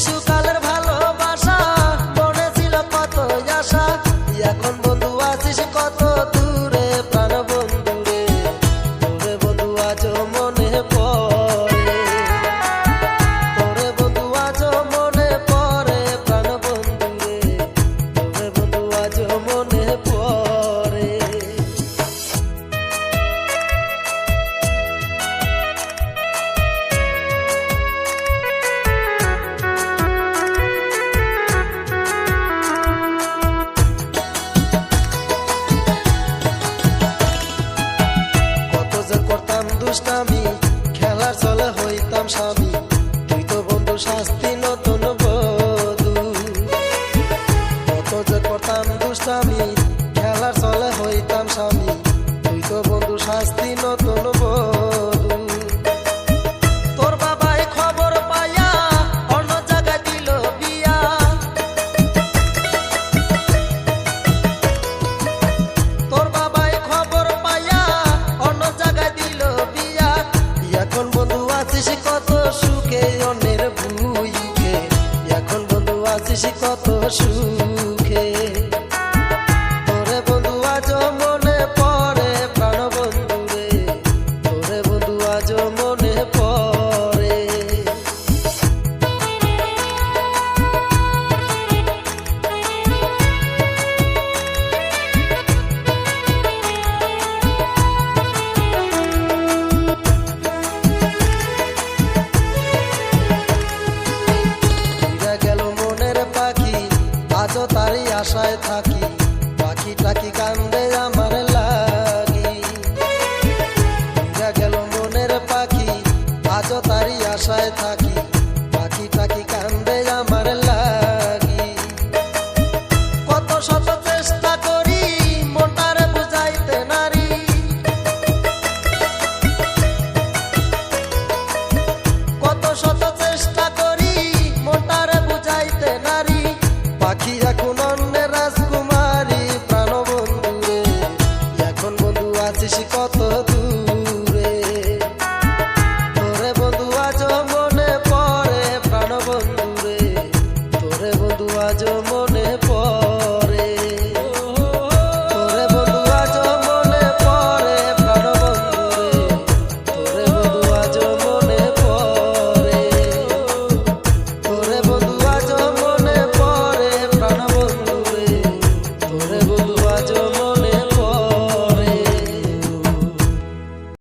শিশুকালের ভালোবাসা, মনে ছিল কত আশা, এখন বন্ধু আছিস কত দূরে, প্রাণ বন্ধু রে, তোরে বন্ধু আজও মনে পড়ে, তোরে বন্ধু আজও মনে পড়ে, প্রাণ বন্ধু রে, তোরে বন্ধু আজও মনে পড়ে। দুষ্টামি খেলার চলে হইতাম স্বামী, তুই তো বন্ধু শাস্তি নতুন বধূ। কত যে করতাম দুষ্টামি খেলার চলে হইতাম স্বামী, তুই তো বন্ধু শাস্তি নতুন বধূ। তোর বাবাই খবর পাইয়া অন্য জায়গায় দিল বিয়া, তোর বাবাই খবর পাইয়া অন্য জায়গায় দিল বিয়া, এখন বন্ধু আছিস কত সুখে অন্যের বুকে, এখন বন্ধু আছিস কত সুখে, তোরে বন্ধু আজও মনে পড়ে, প্রাণ বন্ধু রে, তোরে বন্ধু আজও মনে পড়ে। আজও তারই আশায় থাকি, পাখি টাকি কান্দে আমার লাগি, গেল মনের পাখি, আজও তারই আশায় থাকি, পাখি টাকি কান্দে আমার লাগি। কত শত চেষ্টা করি মনটারে বুঝাইতে নারী, কত শত চেষ্টা করি মনটারে বুঝাইতে নারী, পাখি এখন অন্যের রাজকুমারী, প্রাণ বন্ধু রে, এখন বন্ধু আছিস কত দূরে, তোরে বন্ধু আজও মনে পড়ে, প্রাণ বন্ধু রে, তোরে বন্ধু আজও মনে পড়ে।